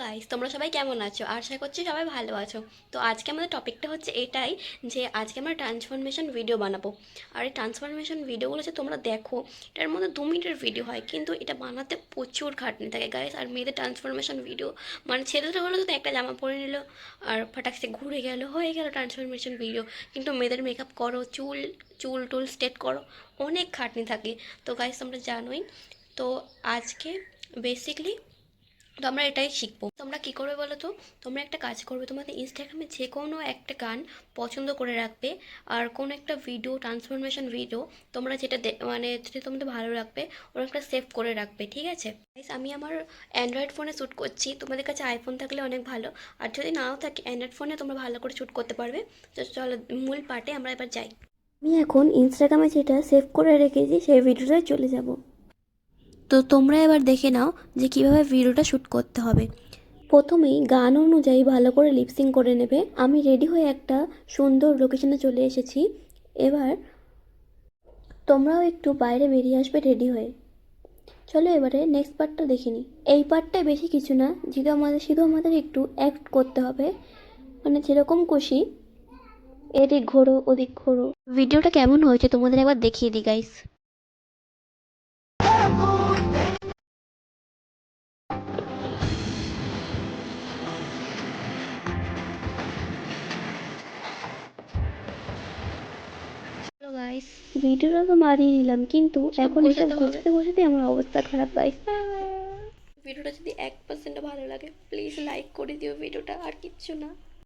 Guys, তোমরা সবাই কেমন আছো? আশা করছি সবাই ভালো আছো। তো আজকে আমাদের টপিকটা হচ্ছে এটাই যে আজকে আমরা ট্রান্সফরমেশন ভিডিও বানাবো। আর এই ট্রান্সফরমেশন ভিডিওগুলো যে তোমরা দেখো, এটার মধ্যে 2 মিনিটের ভিডিও হয়, কিন্তু এটা বানাতে প্রচুর খাটনি থাকে গাইস। আর মেয়েদের ট্রান্সফরমেশন ভিডিও মানে ছেলেদের হলো তো একটা জামা পরে নিল আর ফটাকসে ঘুরে গেল, হয়ে গেল ট্রান্সফরমেশন ভিডিও। কিন্তু মেয়েদের মেকআপ করো, চুল চুল টুল স্ট্রেট করো, অনেক খাটনি থাকে। তো গাইস তোমরা জানোই। তো আজকে বেসিকলি তো আমরা এটাই শিখবো। তোমরা কি করবে বলো তো? তোমরা একটা কাজ করবে, তোমাদের ইনস্টাগ্রামে যে কোনো একটা গান পছন্দ করে রাখবে, আর কোনো একটা ভিডিও, ট্রান্সফরমেশন ভিডিও, তোমরা যেটা মানে যেটা তোমাদের ভালো লাগবে ওরা একটা সেভ করে রাখবে, ঠিক আছে? Guys, আমি আমার অ্যান্ড্রয়েড ফোনে শ্যুট করছি, তোমাদের কাছে আইফোন থাকলে অনেক ভালো। আর যদি নাও থাকে অ্যান্ড্রয়েড ফোনে তোমরা ভালো করে শ্যুট করতে পারবে। তো চলো মূল পার্টে আমরা এবার যাই। আমি এখন ইনস্টাগ্রামে যেটা সেভ করে রেখেছি সেই ভিডিওটায় চলে যাব। তো তোমরা এবার দেখে নাও যে কীভাবে ভিডিওটা শ্যুট করতে হবে। প্রথমেই গান অনুযায়ী ভালো করে লিপসিং করে নেবে। আমি রেডি হয়ে একটা সুন্দর লোকেশনে চলে এসেছি। এবার তোমরাও একটু বাইরে বেরিয়ে আসবে রেডি হয়ে। চলো এবারে নেক্সট পার্টটা দেখে নিই। এই পার্টটায় বেশি কিছু না, শুধু আমাদের একটু অ্যাক্ট করতে হবে, মানে যেরকম খুশি এদিক ঘোরো ওদিক ঘোরো। ভিডিওটা কেমন হয়েছে তোমাদের একবার দেখিয়ে দিই গাইস। হ্যালো গাইস, ভিডিওটা তো বানিয়ে নিলাম, কিন্তু এখন এসব গোছাতে গোছাতে আমার অবস্থা খারাপ গাইস। ভিডিওটা যদি 1% ভালো লাগে প্লিজ লাইক করে দিও ভিডিওটা, আর কিচ্ছু না।